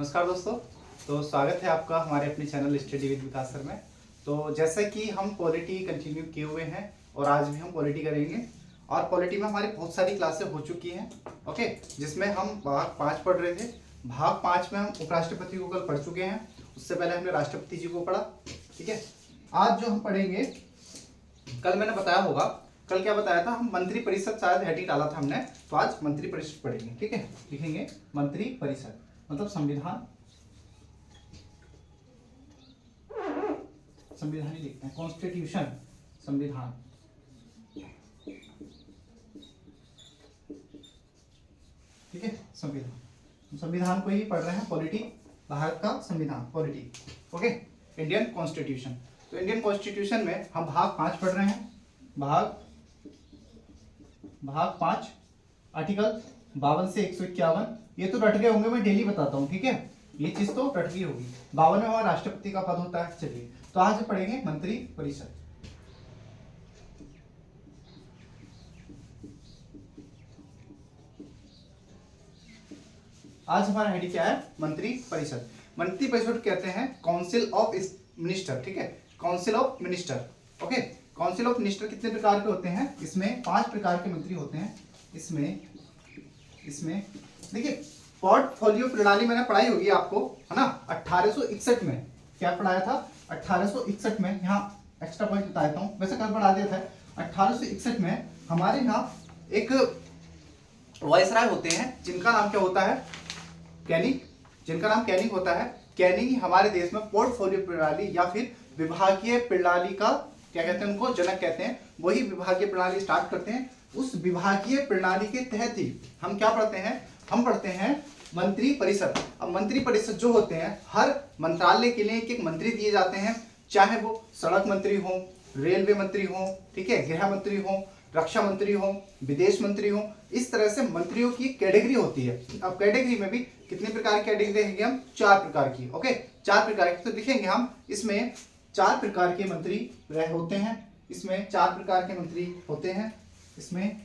नमस्कार दोस्तों। तो स्वागत है आपका हमारे अपने channel study with Vikas sir में। तो जैसा कि हम पॉलिटी कंटिन्यू किए हुए हैं और आज भी हम पॉलिटी करेंगे और पॉलिटी में हमारी बहुत सारी क्लासें हो चुकी हैं। ओके, जिसमें हम भाग 5 पढ़ रहे थे। भाग 5 में हम उपराष्ट्रपति को कल पढ़ चुके हैं। उससे पहले हमने राष्ट्रपति जी को पढ़ा। ठीक है, आज जो हम पढ़ेंगे, कल मैंने बताया होगा, कल क्या बताया था, हम मंत्री परिषद शायद हेडिंग डाला था हमने, तो आज मंत्री परिषद पढ़ेंगे। ठीक है, लिखेंगे मंत्री परिषद मतलब संविधान, संविधान ही लिखते हैं, कॉन्स्टिट्यूशन, संविधान। ठीक है, संविधान, संविधान को ही पढ़ रहे हैं, पॉलिटी, भारत का संविधान, पॉलिटी। Okay, Indian constitution. तो इंडियन कॉन्स्टिट्यूशन में हम भाग 5 पढ़ रहे हैं। भाग 5 आर्टिकल 52 से 151। ये तो रट गए होंगे, मैं डेली बताता हूँ। ठीक है, ये चीज तो रट गई होगी। 52 में हमारा राष्ट्रपति का पद होता है। चलिए, तो आज पढ़ेंगे मंत्री परिषद। आज हमारा हेडिंग क्या है? मंत्री परिषद। मंत्री परिषद कहते हैं काउंसिल ऑफ मिनिस्टर। ठीक है, council of minister. Okay, council of minister कितने प्रकार के होते हैं? इसमें 5 प्रकार के मंत्री होते हैं। इसमें देखिए, पोर्टफोलियो प्रणाली मैंने पढ़ाई होगी आपको, है ना, 1861 में। क्या पढ़ाया था? 1861 में। यहाँ एक्स्ट्रा पॉइंट बता देता हूँ, वैसे कल पढ़ा दिया था। 1861 में हमारे यहाँ एक वायसराय होते हैं जिनका नाम क्या होता है? कैनिंग। जिनका नाम कैनिंग होता है। कैनिंग ही हमारे देश में पोर्टफोलियो प्रणाली या फिर विभागीय प्रणाली का क्या कहते हैं, उनको जनक कहते हैं। वही विभागीय प्रणाली स्टार्ट करते हैं। उस विभागीय प्रणाली के तहत ही हम क्या पढ़ते हैं? हम पढ़ते हैं मंत्री परिषद। अब मंत्री परिषद जो होते हैं, हर मंत्रालय के लिए एक एक मंत्री दिए जाते हैं, चाहे वो सड़क मंत्री हो, रेलवे मंत्री हो, ठीक है, गृह मंत्री हो, रक्षा मंत्री हो, विदेश मंत्री हो। इस तरह से मंत्रियों की कैटेगरी होती है। अब कैटेगरी में भी कितने प्रकार की कैटेगरी देखेंगे हम? 4 प्रकार की। ओके, 4 प्रकार की। तो लिखेंगे हम इसमें 4 प्रकार के मंत्री होते हैं। इसमें 4 प्रकार के मंत्री होते हैं। इसमें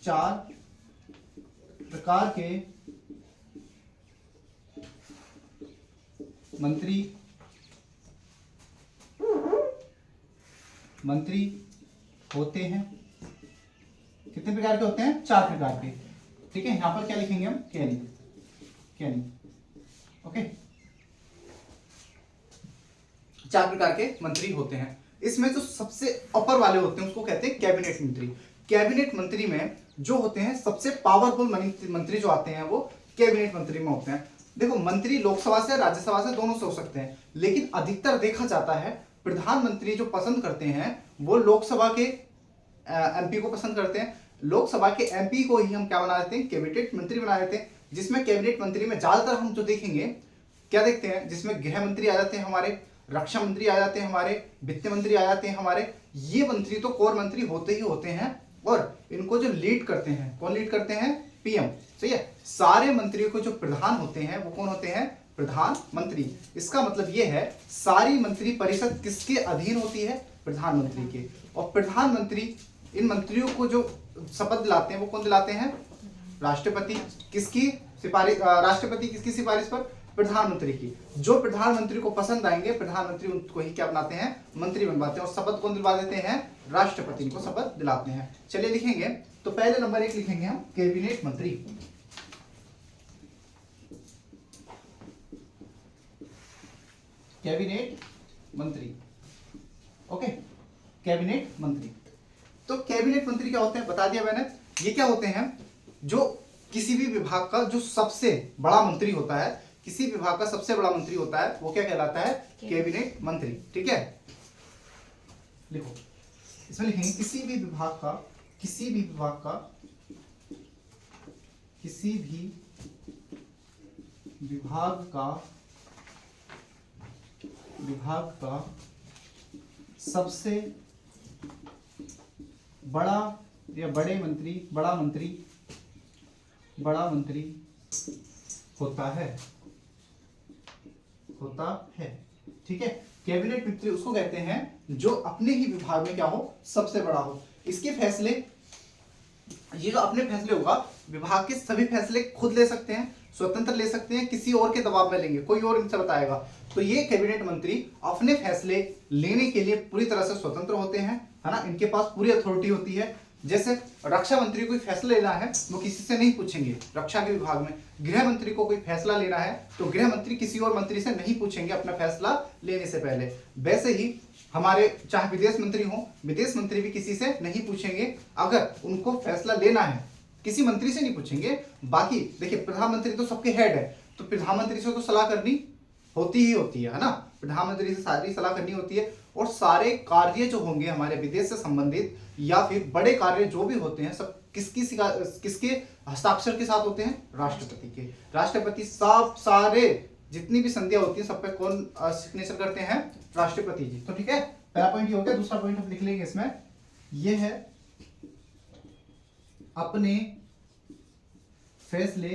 4 प्रकार के मंत्री होते हैं। कितने प्रकार के होते हैं? 4 प्रकार के। ठीक है, यहां पर क्या लिखेंगे हम? कैनिंग। ओके, 4 प्रकार के मंत्री होते हैं। इसमें जो सबसे अपर वाले होते हैं उसको कहते हैं कैबिनेट मंत्री। कैबिनेट मंत्री में जो होते हैं सबसे पावरफुल मंत्री जो आते हैं वो कैबिनेट मंत्री में होते हैं। देखो, मंत्री लोकसभा से राज्यसभा से दोनों से हो सकते हैं, लेकिन अधिकतर देखा जाता है प्रधानमंत्री जो पसंद करते हैं वो लोकसभा के एमपी को पसंद करते हैं। लोकसभा के एमपी को ही हम क्या बना देते हैं? कैबिनेट मंत्री बना देते हैं। जिसमें कैबिनेट मंत्री में ज्यादातर हम जो देखेंगे, क्या देखते हैं, जिसमें गृह मंत्री आ जाते हैं हमारे, रक्षा मंत्री आ जाते हैं हमारे, वित्त मंत्री आ जाते हैं हमारे। ये मंत्री तो कोर मंत्री होते ही होते हैं और इनको जो लीड करते हैं, कौन लीड करते हैं? पीएम। सही है। सारे मंत्रियों को जो प्रधान होते हैं वो कौन होते हैं? प्रधानमंत्री। इसका मतलब ये है सारी मंत्री परिषद किसके अधीन होती है? प्रधानमंत्री के। और प्रधानमंत्री इन मंत्रियों को जो शपथ दिलाते हैं वो कौन दिलाते हैं? राष्ट्रपति। किसकी सिफारिश? राष्ट्रपति किसकी सिफारिश पर? प्रधानमंत्री की। जो प्रधानमंत्री को पसंद आएंगे, प्रधानमंत्री उनको ही क्या बनाते हैं? मंत्री बनवाते हैं। और शपथ कौन दिलवा देते हैं? राष्ट्रपति को शपथ दिलाते हैं। चलिए लिखेंगे, तो पहले नंबर 1 लिखेंगे हम कैबिनेट मंत्री। कैबिनेट मंत्री। ओके, कैबिनेट मंत्री। तो कैबिनेट मंत्री क्या होते हैं बता दिया मैंने। ये क्या होते हैं? जो किसी भी विभाग का जो सबसे बड़ा मंत्री होता है, किसी विभाग का सबसे बड़ा मंत्री होता है, वो क्या कहलाता है? कैबिनेट मंत्री। ठीक है, लिखो, इसमें लिखेंगे किसी भी विभाग का सबसे बड़ा या बड़ा मंत्री होता है। ठीक है, कैबिनेट मंत्री उसको कहते हैं जो अपने ही विभाग में क्या हो? सबसे बड़ा हो। इसके फैसले, ये जो अपने फैसले होगा, विभाग के सभी फैसले खुद ले सकते हैं, स्वतंत्र ले सकते हैं, किसी और के दबाव में लेंगे, कोई और इनसे बताएगा। तो ये कैबिनेट मंत्री अपने फैसले लेने के लिए पूरी तरह से स्वतंत्र होते हैं, है ना, इनके पास पूरी अथॉरिटी होती है। जैसे रक्षा मंत्री को कोई फैसला लेना है वो किसी से नहीं पूछेंगे रक्षा के विभाग में, गृह मंत्री को कोई फैसला लेना है तो गृह मंत्री किसी और मंत्री से नहीं पूछेंगे अपना फैसला लेने से पहले। वैसे ही हमारे चाहे विदेश मंत्री हो, विदेश मंत्री भी किसी से नहीं पूछेंगे अगर उनको फैसला लेना है, किसी मंत्री से नहीं पूछेंगे। बाकी देखिए प्रधानमंत्री तो सबके हेड है, तो प्रधानमंत्री से तो सलाह करनी होती ही होती है ना, प्रधानमंत्री से सारी सलाह करनी होती है। और सारे कार्य जो होंगे हमारे विदेश से संबंधित या फिर बड़े कार्य जो भी होते हैं सब किसके हस्ताक्षर के साथ होते हैं, राष्ट्रपति के। राष्ट्रपति सब सारे जितनी भी संधियां होती है सब पे कौन सिग्नेचर करते हैं, राष्ट्रपति जी। तो ठीक है, पहला पॉइंट ये हो गया। दूसरा पॉइंट हम लिख लेंगे इसमें, ये है अपने फैसले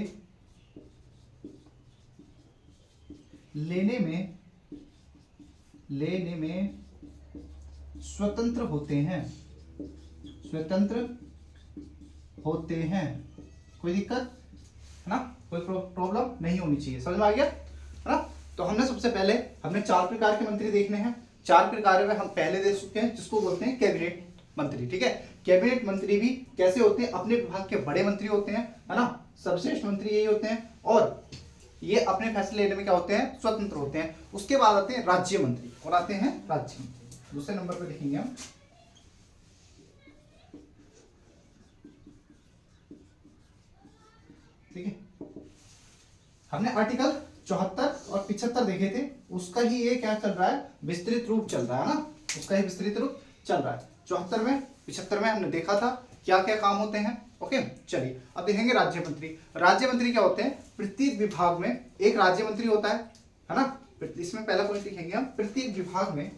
लेने में स्वतंत्र होते हैं, स्वतंत्र होते हैं। कोई दिक्कत है ना, कोई प्रॉब्लम नहीं होनी चाहिए, समझ में आ गया है ना। तो हमने सबसे पहले हमने 4 प्रकार के मंत्री देखने हैं। 4 प्रकार में हम पहले देख चुके हैं जिसको बोलते हैं कैबिनेट मंत्री। ठीक है, कैबिनेट मंत्री भी कैसे होते हैं, अपने विभाग के बड़े मंत्री होते हैं, है ना, सर्वश्रेष्ठ मंत्री यही होते हैं और ये अपने फैसले लेने में क्या होते हैं, स्वतंत्र होते हैं। उसके बाद आते हैं राज्य मंत्री, और आते हैं राज्य मंत्री दूसरे नंबर पे लिखेंगे हम। ठीक है, हमने आर्टिकल 74 और 75 देखे थे, उसका ही ये क्या चल रहा है, विस्तृत रूप चल रहा है ना, उसका ही विस्तृत रूप चल रहा है। 74 में 75 में हमने देखा था क्या क्या काम होते हैं। ओके, चलिए अब देखेंगे राज्य मंत्री। राज्य मंत्री क्या होते हैं, प्रत्येक विभाग में एक राज्य मंत्री होता है ना। इसमें पहला पॉइंट लिखेंगे हम, प्रत्येक विभाग में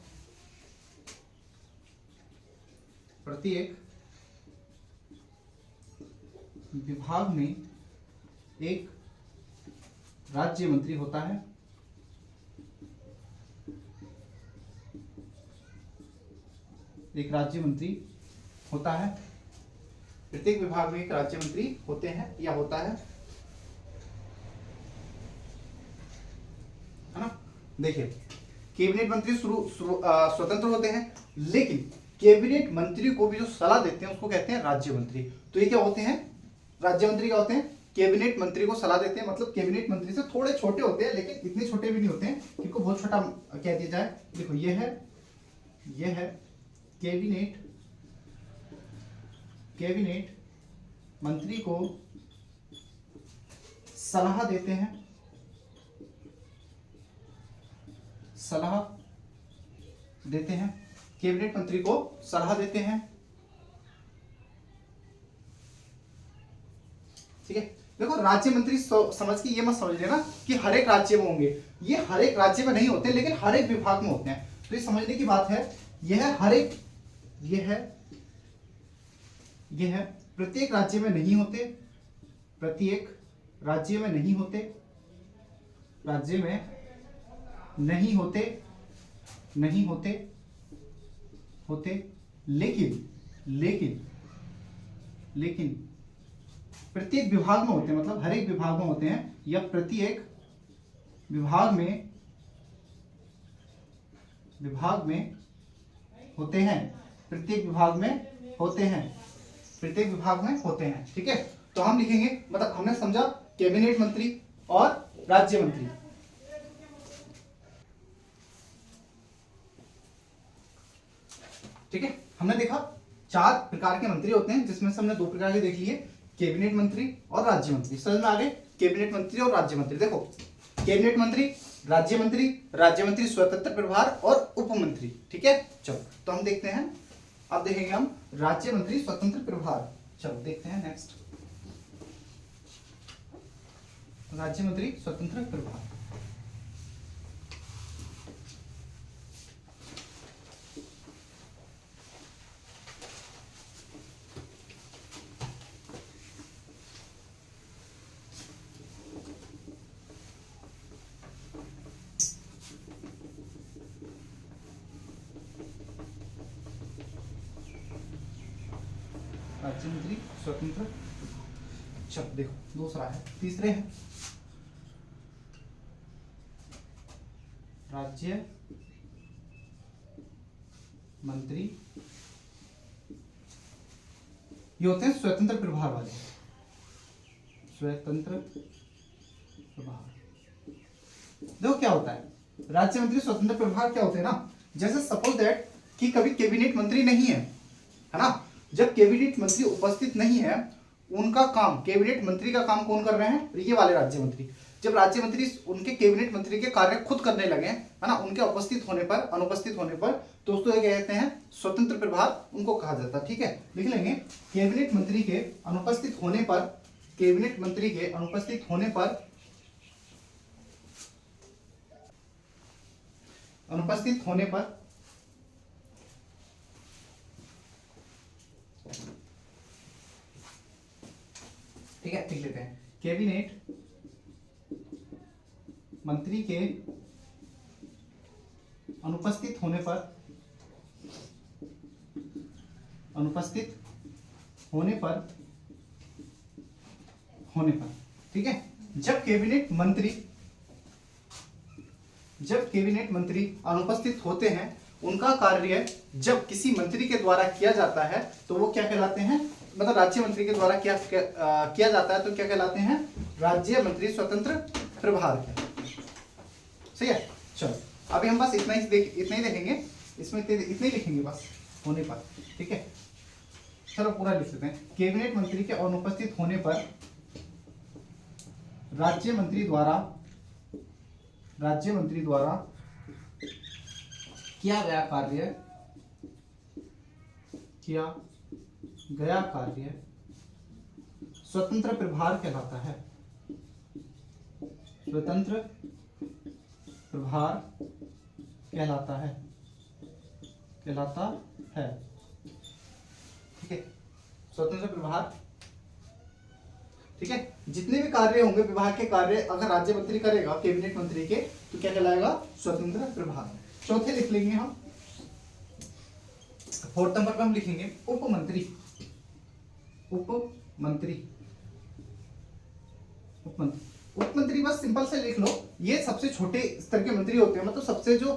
एक राज्य मंत्री होता है। एक राज्य मंत्री होता है, प्रत्येक विभाग में एक राज्य मंत्री होते हैं या होता है ना। देखिए कैबिनेट मंत्री स्वतंत्र होते हैं, लेकिन कैबिनेट मंत्री को भी जो सलाह देते हैं उसको कहते हैं राज्य मंत्री। तो ये क्या होते हैं, राज्य मंत्री क्या होते हैं, कैबिनेट मंत्री को सलाह देते हैं, मतलब कैबिनेट मंत्री से थोड़े छोटे होते हैं लेकिन इतने छोटे भी नहीं होते हैं कि इनको बहुत छोटा कह दिया जाए। देखो ये है कैबिनेट मंत्री को सलाह देते हैं, कैबिनेट मंत्री को सलाह देते हैं। ठीक है, देखो राज्य मंत्री समझ के ये मत समझ लेना कि हर एक राज्य में होंगे, ये हर एक राज्य में नहीं होते लेकिन हर एक विभाग में होते हैं। तो ये समझने की बात है, यह हर एक यह है प्रत्येक राज्य में नहीं होते, प्रत्येक राज्य में नहीं होते, राज्य में नहीं होते, लेकिन प्रत्येक विभाग में होते हैं, मतलब हर एक विभाग में होते हैं या प्रत्येक विभाग में होते हैं, प्रत्येक विभाग में होते हैं। ठीक है, तो हम लिखेंगे, मतलब हमने समझा कैबिनेट मंत्री और राज्य मंत्री। ठीक है, हमने देखा 4 प्रकार के मंत्री होते हैं जिसमें से हमने 2 प्रकार के देख लिए, कैबिनेट मंत्री और राज्य मंत्री। समझ में आ गए, कैबिनेट मंत्री और राज्य मंत्री। देखो कैबिनेट मंत्री, राज्य मंत्री स्वतंत्र प्रभार और उपमंत्री। ठीक है, चलो तो हम देखते हैं, अब देखेंगे हम राज्य मंत्री स्वतंत्र प्रभार। चलो देखते हैं नेक्स्ट, राज्य मंत्री स्वतंत्र प्रभार। राज्य मंत्री स्वतंत्र, चलो देखो दूसरा है, तीसरे है राज्य मंत्री ये होते हैं स्वतंत्र प्रभार वाले, स्वतंत्र प्रभार। देखो क्या होता है राज्य मंत्री स्वतंत्र प्रभार क्या होते हैं ना, जैसे सपोज दैट कि कभी कैबिनेट मंत्री नहीं है ना, जब कैबिनेट मंत्री उपस्थित नहीं है उनका काम, कैबिनेट मंत्री का काम कौन कर रहे हैं, ये वाले राज्य मंत्री। जब राज्य मंत्री उनके कैबिनेट मंत्री के कार्य खुद करने लगे है ना, उनके उपस्थित होने पर, अनुपस्थित होने पर, तो उसको क्या कहते हैं, स्वतंत्र प्रभार उनको कहा जाता है। ठीक है, लिख लेंगे कैबिनेट मंत्री के अनुपस्थित होने पर, कैबिनेट मंत्री के अनुपस्थित होने पर, अनुपस्थित होने पर ठीक है, लिख लेते हैं कैबिनेट मंत्री के अनुपस्थित होने पर, अनुपस्थित होने पर, ठीक है, जब कैबिनेट मंत्री अनुपस्थित होते हैं, उनका कार्य जब किसी मंत्री के द्वारा किया जाता है तो वो क्या कहलाते हैं, मतलब राज्य मंत्री के द्वारा किया जाता है तो क्या कहलाते हैं, राज्य मंत्री स्वतंत्र प्रभार। सही है, चलो अभी हम बस इतना ही देखेंगे, इसमें इतने ही लिखेंगे बस होने पर। ठीक है, चलो पूरा लिख लेते हैं। कैबिनेट मंत्री के अनुपस्थित होने पर राज्य मंत्री द्वारा किया गया कार्य स्वतंत्र प्रभार कहलाता है, स्वतंत्र प्रभार कहलाता है। ठीक है, स्वतंत्र प्रभार। ठीक है, जितने भी कार्य होंगे विभाग के कार्य अगर राज्य मंत्री करेगा कैबिनेट मंत्री के तो क्या कहलाएगा, स्वतंत्र प्रभार। चौथे लिख लेंगे हम, फोर्थ नंबर पर हम लिखेंगे उपमंत्री। उपमंत्री बस सिंपल से लिख लो, ये सबसे छोटे स्तर के मंत्री होते हैं, मतलब सबसे जो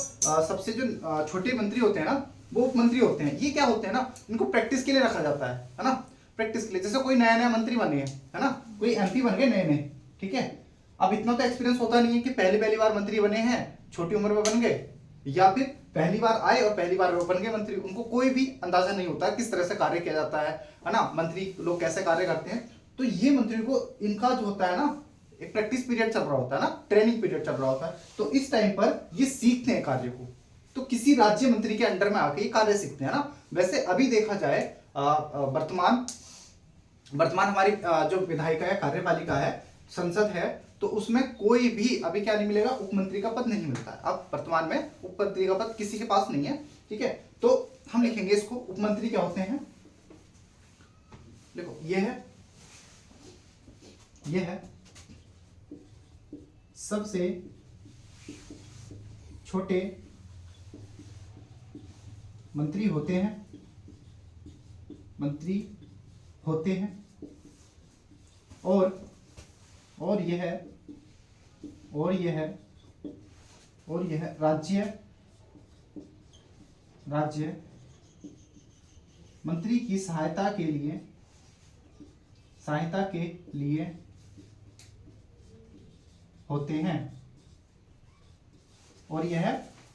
छोटे मंत्री होते हैं ना वो उपमंत्री होते हैं। ये क्या होते हैं ना, इनको प्रैक्टिस के लिए रखा जाता है ना, प्रैक्टिस के लिए। जैसे कोई नया मंत्री बने है ना, कोई एमपी बन गए नए। ठीक है, अब इतना तो एक्सपीरियंस होता नहीं है कि पहली बार मंत्री बने हैं, छोटी उम्र में बन गए, या फिर पहली बार आए और पहली बार बन गए मंत्री। उनको कोई भी अंदाजा नहीं होता किस तरह से कार्य किया जाता है ना, मंत्री लोग कैसे कार्य करते हैं। तो ये मंत्री को इनका जो होता है ना, एक प्रैक्टिस पीरियड चल रहा होता है ना, ट्रेनिंग पीरियड चल रहा होता है, तो इस टाइम पर ये सीखते हैं कार्य को। तो किसी राज्य मंत्री के अंडर में आके ये कार्य सीखते हैं ना। वैसे अभी देखा जाए वर्तमान हमारी जो विधायिका है, कार्यपालिका है, संसद है, तो उसमें कोई भी अभी क्या नहीं मिलेगा, उपमंत्री का पद नहीं मिलता है। अब वर्तमान में उपमंत्री का पद किसी के पास नहीं है। ठीक है, तो हम लिखेंगे इसको, उपमंत्री क्या होते हैं, देखो ये है सबसे छोटे मंत्री होते हैं, और यह राज्य मंत्री की सहायता के लिए होते हैं, और यह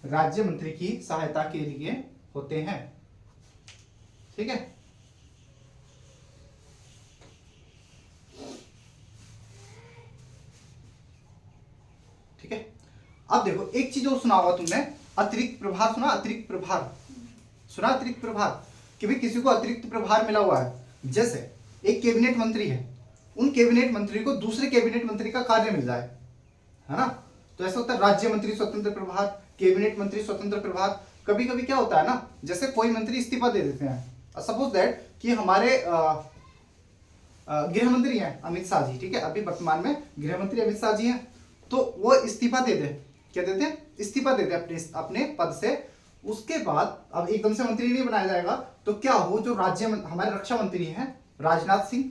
राज्य मंत्री की सहायता के लिए होते हैं। ठीक है, ठीक है। अब देखो एक चीज और सुना होगा तुमने, अतिरिक्त प्रभार सुना, अतिरिक्त प्रभार सुना, अतिरिक्त प्रभार कि भाई किसी को अतिरिक्त प्रभार मिला हुआ है। जैसे एक कैबिनेट मंत्री है, उन कैबिनेट मंत्री को दूसरे कैबिनेट मंत्री का कार्य मिल जाए, है ना, तो ऐसा होता है राज्य मंत्री स्वतंत्र प्रभार, कैबिनेट मंत्री स्वतंत्र प्रभार। कभी कभी क्या होता है ना, जैसे कोई मंत्री इस्तीफा दे देते हैं, सपोज दैट कि हमारे गृह मंत्री हैं अमित शाह जी, ठीक है, अभी वर्तमान में गृह मंत्री अमित शाह जी हैं, तो वो इस्तीफा दे दे, क्या देते हैं, इस्तीफा दे दे अपने पद से। उसके बाद अब एकदम से मंत्री नहीं बनाया जाएगा, तो क्या हो, जो हमारे रक्षा मंत्री हैं राजनाथ सिंह,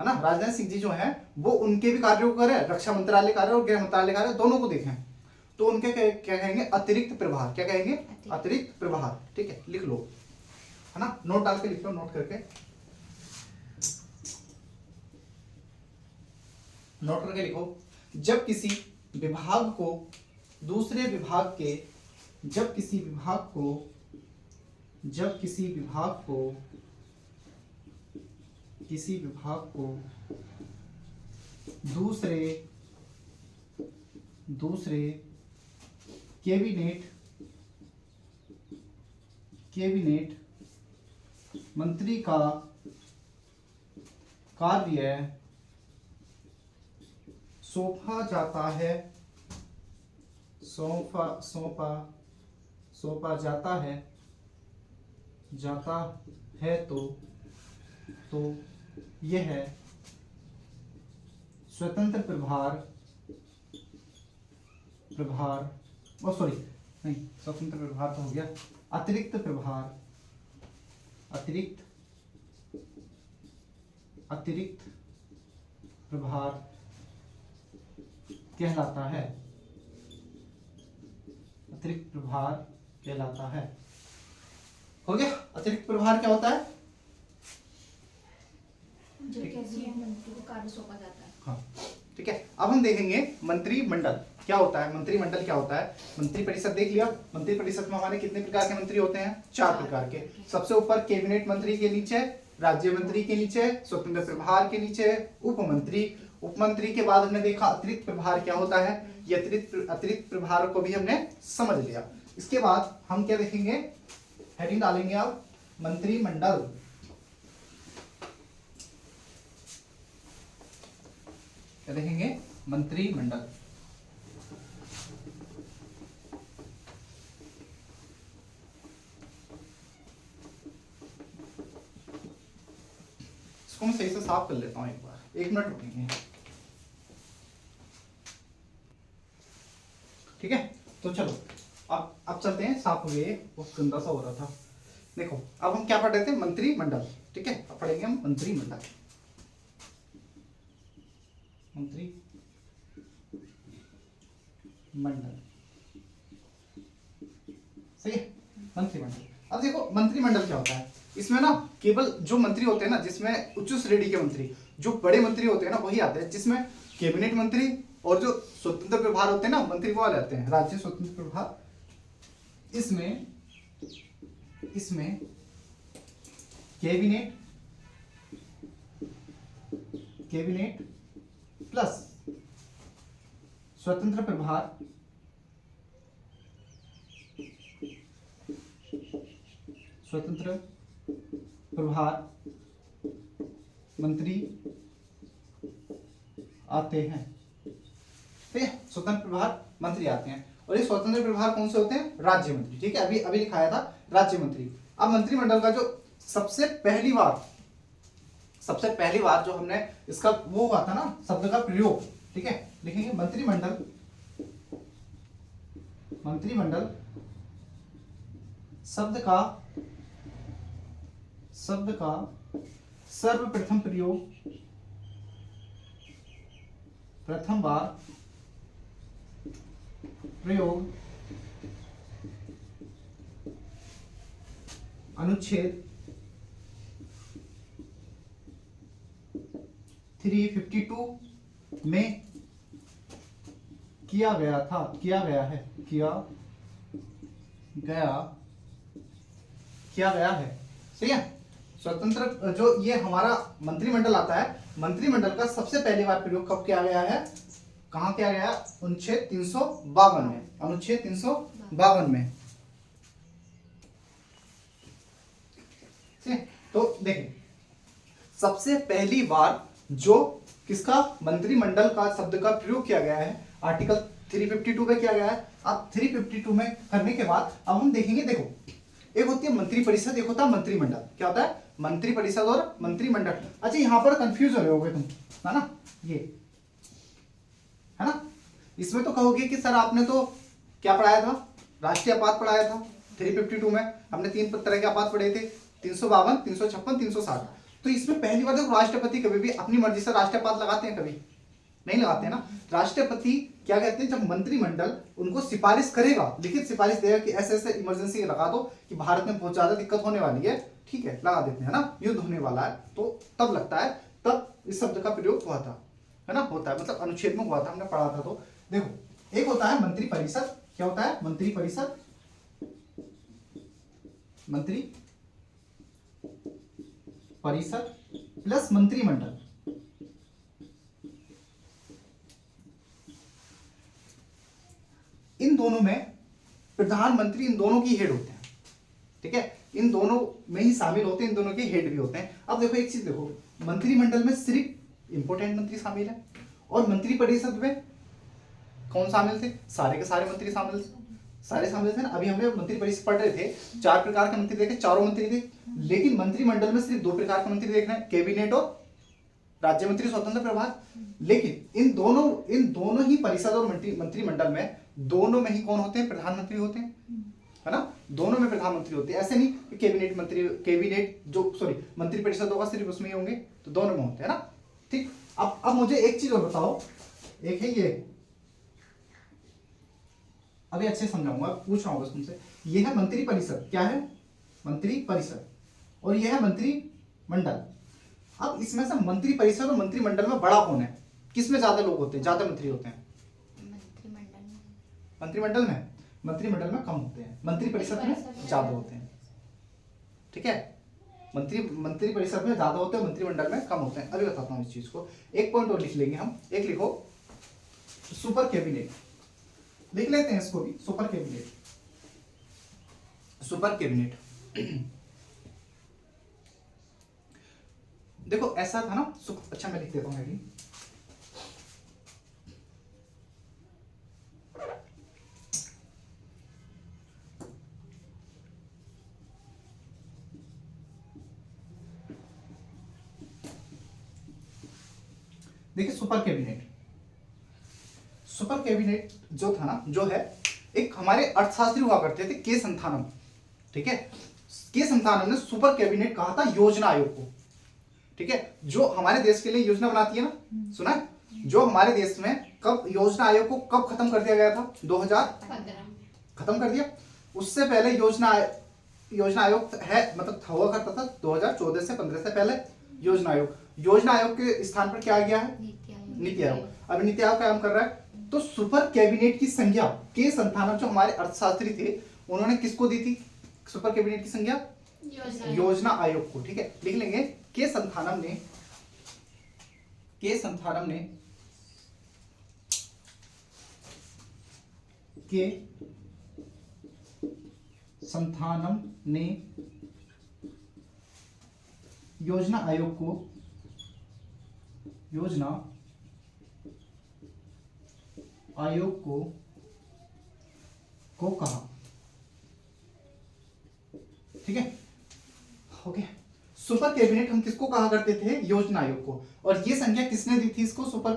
है ना, राजनाथ सिंह जी जो हैं वो उनके भी कार्यों को करें, रक्षा मंत्रालय कार्य और गृह मंत्रालय कार्य दोनों को देखें। तो उनके क्या कहेंगे, अतिरिक्त प्रभार। क्या कहेंगे, अतिरिक्त प्रभार। ठीक है, लिख लो, है ना, नोट डाल के लिख लो, नोट करके लिखो। जब किसी विभाग को दूसरे विभाग के, जब किसी विभाग को दूसरे कैबिनेट मंत्री का कार्य सौंपा जाता है तो यह स्वतंत्र प्रभार स्वतंत्र प्रभार तो हो गया, अतिरिक्त प्रभार कहलाता है। अतिरिक्त प्रभार कहलाता है। हो गया, अतिरिक्त प्रभार क्या होता है, जो कैबिनेट मंत्री को कार्य सौंपा जाता है। हाँ ठीक है। अब हम देखेंगे मंत्रिमंडल क्या होता है। मंत्रिमंडल क्या होता है, मंत्री परिषद देख लिया। मंत्री परिषद में हमारे कितने प्रकार के मंत्री होते हैं, 4 प्रकार के। सबसे ऊपर कैबिनेट मंत्री के नीचे, राज्य मंत्री के नीचे, स्वतंत्र प्रभार के नीचे उपमंत्री। उपमंत्री के बाद हमने देखा अतिरिक्त प्रभार क्या होता है, ये अतिरिक्त प्रभार को भी हमने समझ लिया। इसके बाद हम क्या देखेंगे, हेडिंग डालेंगे आप मंत्रिमंडल। क्या देखेंगे, मंत्रिमंडल। इसको मैं सही से साफ कर लेता हूं एक बार, 1 मिनट रुकेंगे। ठीक है, तो चलो अब चलते हैं, साफ हो गए, बहुत गंदा सा हो रहा था। देखो अब हम क्या पढ़ रहे थे, मंत्रिमंडल। ठीक है, अब पढ़ेंगे हम मंत्रिमंडल। सही है, मंत्रिमंडल। अब देखो मंत्रिमंडल क्या होता है, इसमें ना केवल जो मंत्री होते हैं ना, जिसमें उच्च श्रेणी के मंत्री, जो बड़े मंत्री होते हैं ना, वही आते हैं। जिसमें कैबिनेट मंत्री और जो स्वतंत्र प्रभार होते हैं ना मंत्री, वो वाले आते हैं, राज्य स्वतंत्र प्रभार। इसमें कैबिनेट प्लस स्वतंत्र प्रभार मंत्री आते हैं। ठीक है, स्वतंत्र प्रभार मंत्री आते हैं। और ये स्वतंत्र प्रभार कौन से होते हैं, राज्य मंत्री। ठीक है, अभी लिखाया था राज्य मंत्री। अब मंत्रिमंडल का जो सबसे पहली बार जो हमने इसका वो हुआ था ना, शब्द का प्रयोग। ठीक है, लिखेंगे मंत्रिमंडल शब्द का सर्वप्रथम प्रयोग अनुच्छेद 352 में किया गया है। सही है, स्वतंत्र जो ये हमारा मंत्रिमंडल आता है, मंत्रिमंडल का सबसे पहली बार प्रयोग कब किया गया है, कहां किया गया, अनुच्छेद 352 में। अनुच्छेद 352 में। तो देखिए सबसे पहली बार जो किसका, मंत्रिमंडल का शब्द का प्रयोग किया गया है, आर्टिकल 352 में किया गया है। अब 352 में करने के बाद अब हम देखेंगे, देखो एक होती है मंत्री परिषद, एक होता है मंत्रिमंडल। क्या होता है, मंत्री परिषद और मंत्रिमंडल। अच्छा यहां पर कंफ्यूज हो रहे होगे तुम, है ना, ये है ना। इसमें तो कहोगे कि सर आपने तो क्या पढ़ाया था, राष्ट्रीय आपात पढ़ाया था। 352 में हमने 3 तरह के आपात पढ़े थे, 352, 356, 360। तो इसमें पहली बार देखो राष्ट्रपति कभी भी अपनी मर्जी से राष्ट्रीय आपात लगाते हैं, कभी नहीं लगाते हैं ना। राष्ट्रपति क्या कहते हैं, जब मंत्रिमंडल उनको सिफारिश करेगा, लिखित सिफारिश देगा कि ऐसे ऐसे इमरजेंसी लगा दो कि भारत में बहुत ज्यादा दिक्कत होने वाली है, ठीक है लगा देते हैं ना, युद्ध होने वाला है, तो तब लगता है, तब इस शब्द का प्रयोग हुआ था, है ना, होता है, मतलब अनुच्छेद में हुआ था, हमने पढ़ा था। तो देखो, एक होता है मंत्रिपरिषद, क्या होता है मंत्रिपरिषद, मंत्री परिषद प्लस मंत्रिमंडल। इन दोनों में प्रधानमंत्री इन दोनों की हेड होते हैं, ठीक है, इन दोनों में ही शामिल होते हैं, इन दोनों के हेड भी होते हैं। अब देखो एक चीज देखो, मंत्रिमंडल में सिर्फ इंपोर्टेंट मंत्री शामिल है, और मंत्रिपरिषद में कौन शामिल थे, सारे के सारे मंत्री शामिल थे, सारे शामिल थे ना। अभी हमने मंत्रिपरिषद पढ़ रहे थे, 4 प्रकार के मंत्री देखे, चारों मंत्री थे, लेकिन मंत्रिमंडल में सिर्फ 2 प्रकार के मंत्री देखना है, कैबिनेट और राज्य मंत्री स्वतंत्र प्रभार। लेकिन इन दोनों ही परिषद और मंत्रिमंडल में, दोनों में ही कौन होते हैं, प्रधानमंत्री होते हैं, है ना, दोनों में प्रधानमंत्री होते हैं। ऐसे नहीं कि कैबिनेट जो मंत्रिपरिषद होगा सिर्फ उसमें ही होंगे, तो दोनों में होते हैं ना, ठीक। अब मुझे एक चीज और बताओ, एक है ये, अभी अच्छे समझाऊंगा, पूछ रहा हूं बस तुमसे, ये है मंत्रिपरिषद, क्या है मंत्रिपरिषद, और ये है मंत्रिमंडल। अब इसमें से मंत्रिपरिषद और मंत्रिमंडल में बड़ा कौन है, किसमें ज्यादा लोग होते हैं, ज्यादा मंत्री होते हैं, मंत्रिमंडल में कम होते हैं, मंत्रिपरिषद में ज्यादा होते हैं, ठीक है, मंत्रिपरिषद में ज्यादा होते हैं, मंत्रिमंडल में कम होते हैं। अभी बताता हूं इस चीज को, एक पॉइंट और लिख लेंगे हम, एक लिखो सुपर कैबिनेट, लिख लेते हैं इसको भी, सुपर कैबिनेट। देखो ऐसा था ना, अच्छा मैं लिख देता हूं अभी, देखिए सुपर कैबिनेट जो था ना, जो है, एक हमारे अर्थशास्त्री हुआ करते थे के संथानम, ठीक है, के संथानम ने सुपर कैबिनेट कहा था योजना आयोग को, ठीक है, जो हमारे देश के लिए योजना बनाती है ना, सुना है, जो हमारे देश में कब योजना आयोग को कब खत्म कर दिया गया था, 2015 खत्म कर दिया। उससे पहले योजना आयोग है, मतलब हुआ करता था 2014 से 15 से पहले योजना आयोग के स्थान पर क्या आ गया है, नीति आयोग। अभी नीति आयोग काम कर रहा है। तो सुपर कैबिनेट की संज्ञा के संथानम जो हमारे अर्थशास्त्री थे, उन्होंने किसको दी थी सुपर कैबिनेट की संज्ञा, योजना आयोग को, ठीक है, लिख लेंगे के संथानम ने योजना आयोग को कहा, ठीक है, ओके। सुपर कैबिनेट हम किसको कहा करते थे, योजना आयोग को। और ये संख्या किसने दी थी इसको, सुपर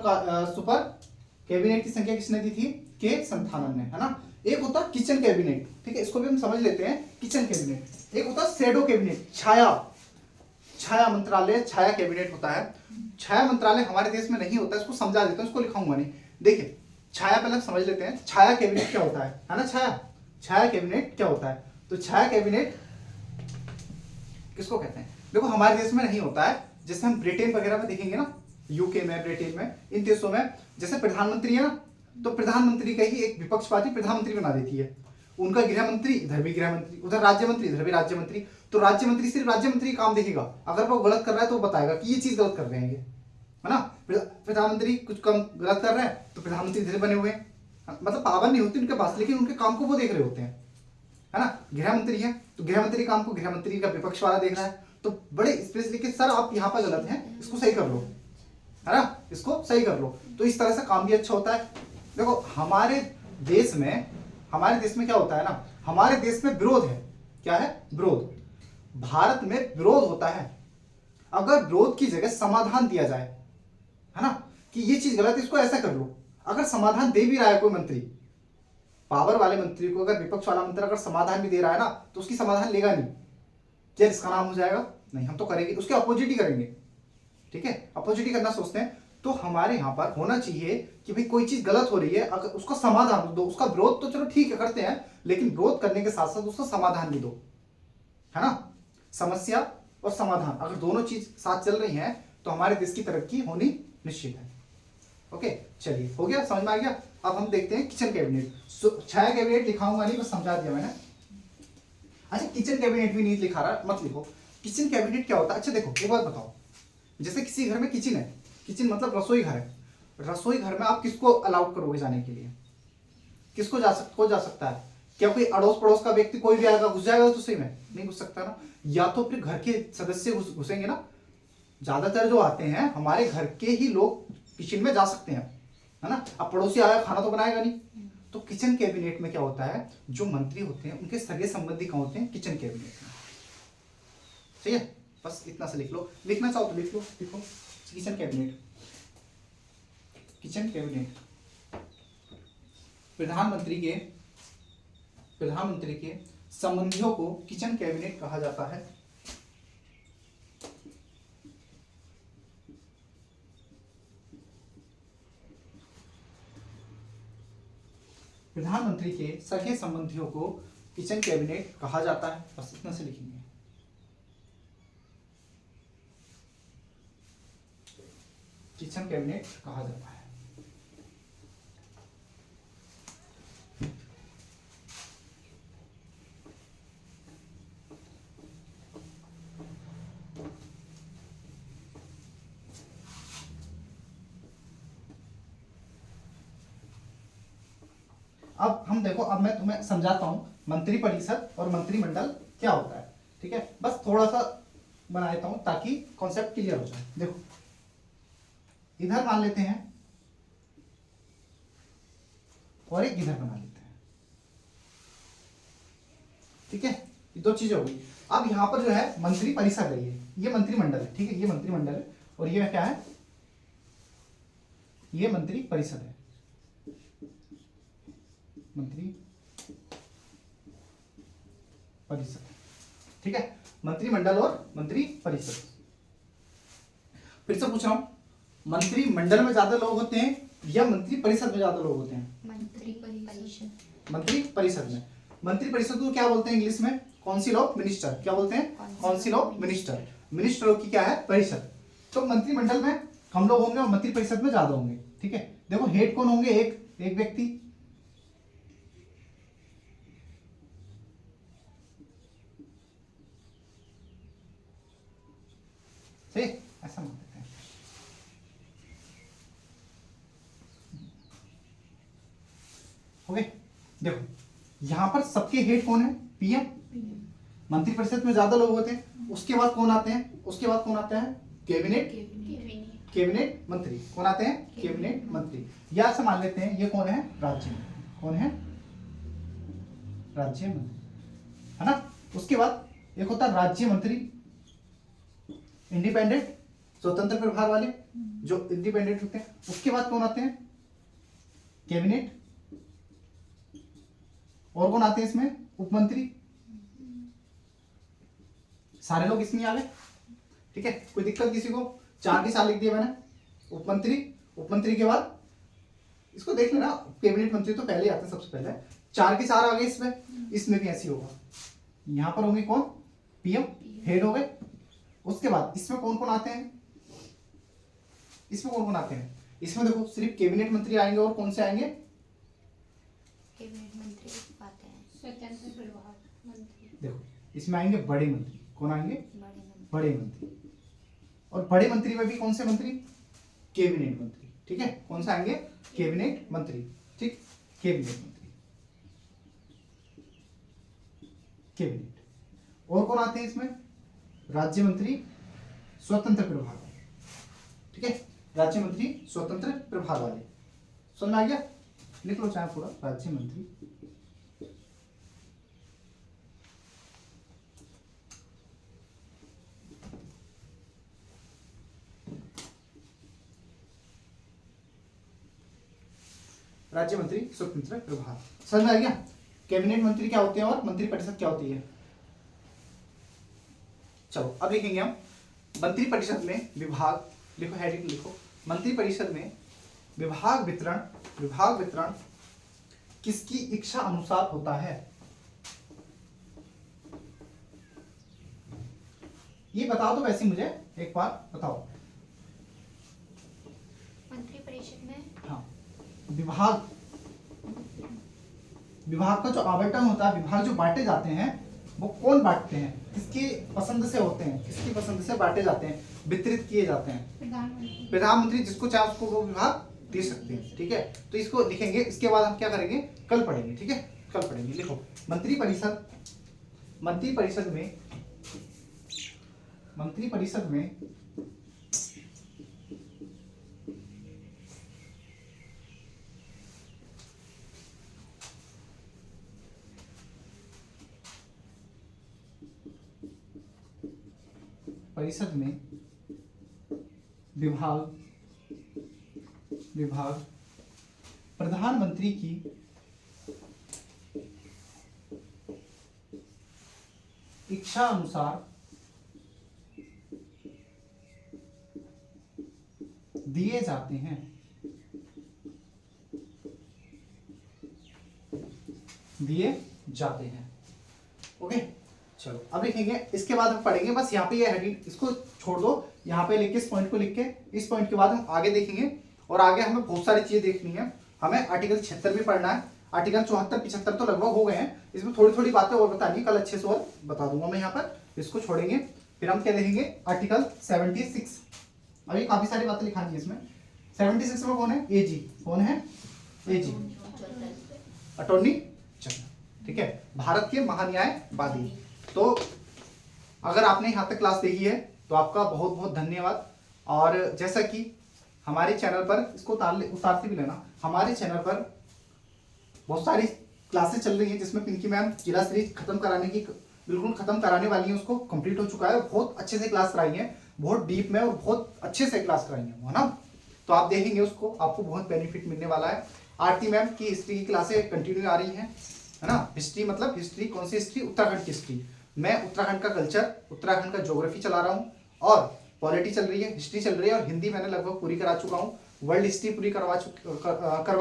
कैबिनेट की संख्या किसने दी थी, के संथानम ने, है ना। एक होता किचन कैबिनेट, ठीक है, इसको भी हम समझ लेते हैं, किचन कैबिनेट। एक होता शैडो कैबिनेट, छाया मंत्रालय, छाया कैबिनेट होता है। छाया मंत्रालय हमारे देश में नहीं होता, इसको समझा देता हूं, इसको लिखाऊंगा नहीं। देखिए छाया पहले समझ लेते हैं, छाया कैबिनेट क्या होता है ना, छाया कैबिनेट क्या होता है। तो छाया कैबिनेट किसको कहते हैं, देखो हमारे देश में नहीं होता है, जैसे हम ब्रिटेन वगैरह में देखेंगे ना, यूके में, ब्रिटेन में, इन देशों में जैसे प्रधानमंत्री है ना, तो प्रधानमंत्री का ही एक विपक्ष पार्टी प्रधानमंत्री बना देती है, उनका गृह मंत्री इधर भी गृह मंत्री, उधर राज्य मंत्री इधर भी राज्य मंत्री। तो राज्य मंत्री सिर्फ राज्य मंत्री काम देखेगा, अगर वो गलत कर रहा है तो वो बताएगा कि ये चीज गलत कर रहे हैं ये, है ना। प्रधानमंत्री कुछ कम गलत कर रहे हैं तो प्रधानमंत्री इधर बने हुए हैं, मतलब पावर नहीं होती उनके पास, लेकिन उनके काम को वो देख रहे होते हैं, है ना। गृह मंत्री है तो गृह मंत्री काम को गृह मंत्री का विपक्ष वाला देख रहा है, तो बड़े स्पेशली कि सर आप यहाँ पर गलत हैं, इसको सही कर लो, है ना, इसको सही कर लो। तो इस तरह से काम भी अच्छा होता है। देखो हमारे देश में क्या होता है ना, हमारे देश में विरोध है, क्या है, विरोध। भारत में विरोध होता है, अगर विरोध की जगह समाधान दिया जाए, है ना, कि ये चीज गलत है इसको ऐसा कर लो, अगर समाधान दे भी रहा है कोई मंत्री, पावर वाले मंत्री को अगर विपक्ष वाला मंत्री अगर समाधान भी दे रहा है ना, तो उसकी समाधान लेगा नहीं, क्या इसका नाम हो जाएगा, नहीं, हम तो करेंगे, उसके अपोजिट ही करेंगे, ठीक है, अपोजिट ही करना सोचते हैं। तो हमारे यहाँ पर होना चाहिए कि भाई कोई चीज गलत हो रही है, अगर उसका समाधान दो, उसका विरोध तो चलो ठीक है करते हैं, लेकिन विरोध करने के साथ साथ उसका समाधान भी दो, है ना। समस्या और समाधान अगर दोनों चीज साथ चल रही हैं तो हमारे देश की तरक्की होनी निश्चित है। ओके, चलिए हो गया, समझ में आ गया। अब हम देखते हैं किचन कैबिनेट। छाया कैबिनेट लिखाऊंगा नहीं, बस समझा दिया मैंने। अच्छा, किचन कैबिनेट भी नहीं लिखा रहा, मत लिखो। किचन कैबिनेट क्या होता है? अच्छा देखो, एक बात बताओ, जैसे किसी घर में किचन है, किचन मतलब रसोई घर है, रसोई घर में आप किसको अलाउड करोगे जाने के लिए? किसको जा सकता है? क्या कोई अड़ोस पड़ोस का व्यक्ति कोई भी आएगा घुस जाएगा रसोई में? नहीं घुस सकता ना। या तो फिर घर के सदस्य घुसेंगे ना। ज्यादातर जो आते हैं हमारे घर के ही लोग किचन में जा सकते हैं, है ना। अब पड़ोसी आया, खाना तो बनाएगा नहीं। तो किचन कैबिनेट में क्या होता है, जो मंत्री होते हैं उनके सगे संबंधी कहाँ होते हैं? किचन कैबिनेट में। सही है, बस इतना से लिख लो, लिखना चाहो तो लिख लो, लिखो किचन कैबिनेट। किचन कैबिनेट प्रधानमंत्री के संबंधियों को किचन कैबिनेट कहा जाता है। प्रधानमंत्री के सगे संबंधियों को किचन कैबिनेट कहा जाता है, बस इतना से लिखेंगे। किचन कैबिनेट कहा जाता है। अब हम देखो, अब मैं तुम्हें समझाता हूं मंत्रिपरिषद और मंत्रिमंडल क्या होता है, ठीक है। बस थोड़ा सा बना देता हूं ताकि कॉन्सेप्ट क्लियर हो जाए। देखो, इधर मान लेते हैं और एक इधर बना लेते हैं, ठीक है। ये दो चीजें हो गई। अब यहां पर जो है मंत्रिपरिषद है, ये मंत्रिमंडल है, ठीक है। ये मंत्रिमंडल है और ये क्या है? ये मंत्रिपरिषद है, मंत्री परिषद, ठीक है। मंत्रिमंडल और मंत्री परिषद। फिर से पूछ रहा हूं, मंत्रिमंडल में ज्यादा लोग होते हैं या मंत्री परिषद में ज्यादा लोग होते हैं? मंत्री परिषद। मंत्री परिषद में। मंत्री परिषद को क्या बोलते हैं इंग्लिश में? Council of minister. क्या बोलते हैं? Council of minister. मिनिस्टरों की क्या है? परिषद। तो मंत्रिमंडल में हम लोग होंगे और मंत्री परिषद में ज्यादा होंगे, ठीक है। देखो, हेड कौन होंगे? एक व्यक्ति, सही, ऐसा मान लेते हैं। ओके, देखो यहां पर सबके हेड कौन है? पीएम। मंत्रिपरिषद में ज्यादा लोग होते हैं। उसके बाद कौन आते हैं? उसके बाद कौन आता है? कैबिनेट। कैबिनेट मंत्री कौन आते हैं? कैबिनेट मंत्री। या ऐसा मान लेते हैं ये कौन है? राज्य मंत्री। कौन है? राज्य मंत्री, है ना। उसके बाद एक होता है राज्य मंत्री, इंडिपेंडेंट, स्वतंत्र प्रभार वाले, जो इंडिपेंडेंट होते हैं। उसके बाद कौन आते हैं? कैबिनेट। और कौन आते हैं इसमें? उपमंत्री। सारे लोग इसमें आ गए, ठीक है। कोई दिक्कत किसी को? 4 के साल लिख दिया मैंने। उपमंत्री, उपमंत्री के बाद इसको देख लेना, कैबिनेट मंत्री तो पहले आते हैं, सबसे पहले 4 के 4 आ गए इसमें। इसमें भी ऐसे होगा। यहां पर होंगे कौन? पीएम, हेड हो गए। उसके बाद इसमें कौन कौन आते हैं? इसमें कौन कौन आते हैं? इसमें देखो सिर्फ कैबिनेट मंत्री आएंगे और कौन से आएंगे? कैबिनेट मंत्री आते हैं, स्वतंत्र प्रभार मंत्री। देखो इसमें आएंगे बड़े मंत्री। कौन आएंगे? बड़े बड़े मंत्री। और बड़े मंत्री में भी कौन से मंत्री? कैबिनेट मंत्री, ठीक है। कौन सा आएंगे? कैबिनेट मंत्री, ठीक। कैबिनेट मंत्री, कैबिनेट। और कौन आते हैं इसमें? राज्य मंत्री, स्वतंत्र प्रभार वाले, ठीक है। राज्य मंत्री स्वतंत्र प्रभार वाले, समझ में आ गया? लिख लो चाहे पूरा, राज्य मंत्री, राज्य मंत्री स्वतंत्र प्रभार। समझ में आ गया? कैबिनेट मंत्री क्या होते हैं और मंत्री परिषद क्या होती है? चलो अब लिखेंगे हम मंत्री परिषद में विभाग। लिखो, हेडिंग लिखो, मंत्रिपरिषद में विभाग वितरण किसकी इच्छा अनुसार होता है? ये बताओ तो वैसे मुझे एक बार बताओ। मंत्रिपरिषद में हाँ, विभाग का जो आवंटन होता है, विभाग जो बांटे जाते हैं वो कौन बांटते हैं? किसकी पसंद से होते हैं? किसकी पसंद से बांटे जाते हैं, वितरित किए जाते हैं? प्रधानमंत्री जिसको चाहे उसको वो विभाग दे सकते हैं। ठीक है, तो इसको लिखेंगे। इसके बाद हम क्या करेंगे, कल पढ़ेंगे। ठीक है, कल पढ़ेंगे। लिखो मंत्रिपरिषद में विभाग प्रधानमंत्री की इच्छा अनुसार दिए जाते हैं। ओके, चलो अब लिखेंगे। इसके बाद हम पढ़ेंगे, बस यहाँ पे ये हेडिंग इसको छोड़ दो, यहाँ पे लिख के इस पॉइंट को लिख के, इस पॉइंट के बाद हम आगे देखेंगे। और आगे हमें बहुत सारी चीजें देखनी है। हमें आर्टिकल 76 भी पढ़ना है। आर्टिकल 74, 75 तो लगभग हो गए हैं, इसमें थोड़ी थोड़ी बातें और बतानी है, कल अच्छे से और बता दूंगा मैं। यहाँ पर इसको छोड़ेंगे, फिर हम क्या देखेंगे, आर्टिकल 76। अभी काफी सारी बातें लिखानी है इसमें। 76 में कौन है? एजी। कौन है? एजी, अटॉर्नी जनरल। ठीक है, भारत के महान्यायवादी। तो अगर आपने यहाँ तक क्लास देखी है तो आपका बहुत बहुत धन्यवाद। और जैसा कि हमारे चैनल पर, इसको उतारते भी लेना, हमारे चैनल पर बहुत सारी क्लासेस चल रही हैं जिसमें पिंकी मैम जिला सीरीज बिल्कुल खत्म कराने वाली है। उसको कंप्लीट हो चुका है, बहुत अच्छे से क्लास कराई है, बहुत डीप में और बहुत अच्छे से क्लास कराई है ना। तो आप देखेंगे उसको, आपको बहुत बेनिफिट मिलने वाला है। आरती मैम की हिस्ट्री की क्लासें कंटिन्यू आ रही हैं, है ना। हिस्ट्री मतलब हिस्ट्री, कौन सी हिस्ट्री? उत्तराखंड की हिस्ट्री। मैं उत्तराखंड का कल्चर, उत्तराखंड का ज्योग्राफी चला रहा हूँ, और पॉलिटी चल रही है, हिस्ट्री चल रही है, और हिंदी मैंने लगभग पूरी करा चुका हूँ। वर्ल्ड हिस्ट्री पूरी करवा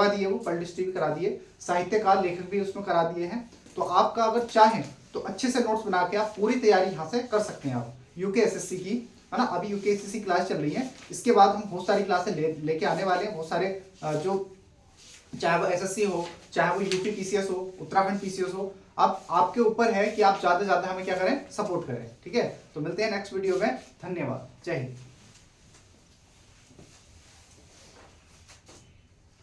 दी है, वो वर्ल्ड हिस्ट्री भी करा दी है, साहित्यकार लेखक भी उसमें करा दिए हैं। तो आपका अगर चाहें तो अच्छे से नोट्स बना के आप पूरी तैयारी यहाँ से कर सकते हैं आप यूकेएसएससी की, है ना। अभी यूकेएसएससी क्लास चल रही है, इसके बाद हम बहुत सारी क्लासें लेके आने वाले हैं। बहुत सारे जो, चाहे वो एसएससी हो, चाहे वो यूपी पीसीएस हो, उत्तराखंड पीसीएस हो, अब आपके ऊपर है कि आप ज्यादा से ज्यादा हमें क्या करें, सपोर्ट करें। ठीक है, तो मिलते हैं नेक्स्ट वीडियो में। धन्यवाद, जय हिंद।